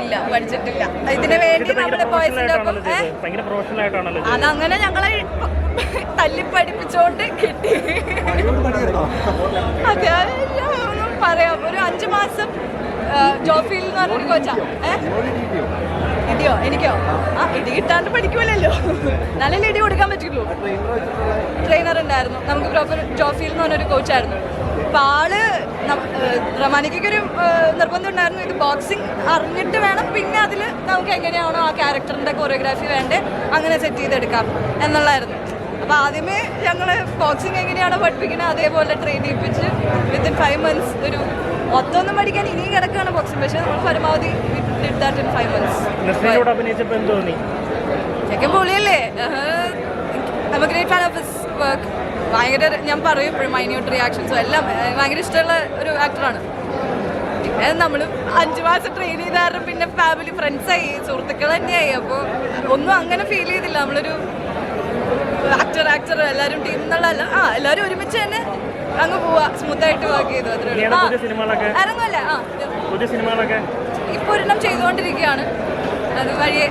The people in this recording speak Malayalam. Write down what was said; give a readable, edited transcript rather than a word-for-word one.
ഇല്ല, പഠിച്ചിട്ടില്ല. ഇതിനു വേണ്ടി നമ്മള് ബോയ്സിന്റെ ഒപ്പം അതങ്ങനെ ഞങ്ങളെ തല്ലിപ്പഠിപ്പിച്ചോണ്ട് കിട്ടി. അത്യാവശ്യം പറയാം, ഒരു 5 മാസം ജോഫിയിൽ എന്ന് പറഞ്ഞൊരു കോച്ചാ. ഇടിയോ എനിക്കോ? ഇടി കിട്ടാണ്ട് പഠിക്കൂലല്ലോ, നല്ല ഇടി കൊടുക്കാൻ പറ്റുള്ളൂ. ട്രെയിനർ ഉണ്ടായിരുന്നു നമുക്ക്, പ്രോപ്പർ ജോഫിയിൽ എന്ന് പറഞ്ഞൊരു കോച്ചായിരുന്നു. അപ്പോൾ ആള് റമാനിക്കൊരു നിർബന്ധം ഉണ്ടായിരുന്നു, ഇത് ബോക്സിങ് അറിഞ്ഞിട്ട് വേണം പിന്നെ അതിൽ നമുക്ക് എങ്ങനെയാണോ ആ ക്യാരക്ടറിൻ്റെ കൊറിയോഗ്രാഫി വേണ്ടേ അങ്ങനെ സെറ്റ് ചെയ്തെടുക്കാം എന്നുള്ളായിരുന്നു. അപ്പോൾ ആദ്യമേ ഞങ്ങൾ ബോക്സിങ് എങ്ങനെയാണോ പഠിപ്പിക്കുന്നത് അതേപോലെ ട്രെയിൻ ചെയ്യിപ്പിച്ച് വിത്തിൻ 5 months ഒരു മൊത്തമൊന്നും പഠിക്കാൻ ഇനിയും കിടക്കുകയാണ് ബോക്സിങ്. പക്ഷേ നമ്മൾ പരമാവധി did that in 5 months. ചെക്കൻ പൊളിയല്ലേ, I'm a great fan of his work. ഭയങ്കര ഞാൻ പറയും മൈന്യൂട്ട് റിയാക്ഷൻസും എല്ലാം ഭയങ്കര ഇഷ്ടമുള്ള ഒരു ആക്ടറാണ്. പിന്നെ നമ്മൾ 5 മാസം ട്രെയിൻ ചെയ്ത കാരണം പിന്നെ ഫാമിലി ഫ്രണ്ട്സായി, സുഹൃത്തുക്കൾ തന്നെയായി. അപ്പോൾ ഒന്നും അങ്ങനെ ഫീൽ ചെയ്തില്ല, നമ്മളൊരു ആക്ടർ എല്ലാവരും ടീം എന്നുള്ളതല്ല, എല്ലാവരും ഒരുമിച്ച് തന്നെ അങ്ങ് പോവാ, സ്മൂത്തായിട്ട് വർക്ക് ചെയ്തു. ഇറങ്ങുമല്ലേ? ഇപ്പോൾ ഒരെണ്ണം ചെയ്തുകൊണ്ടിരിക്കുകയാണ്, അത് വഴിയെ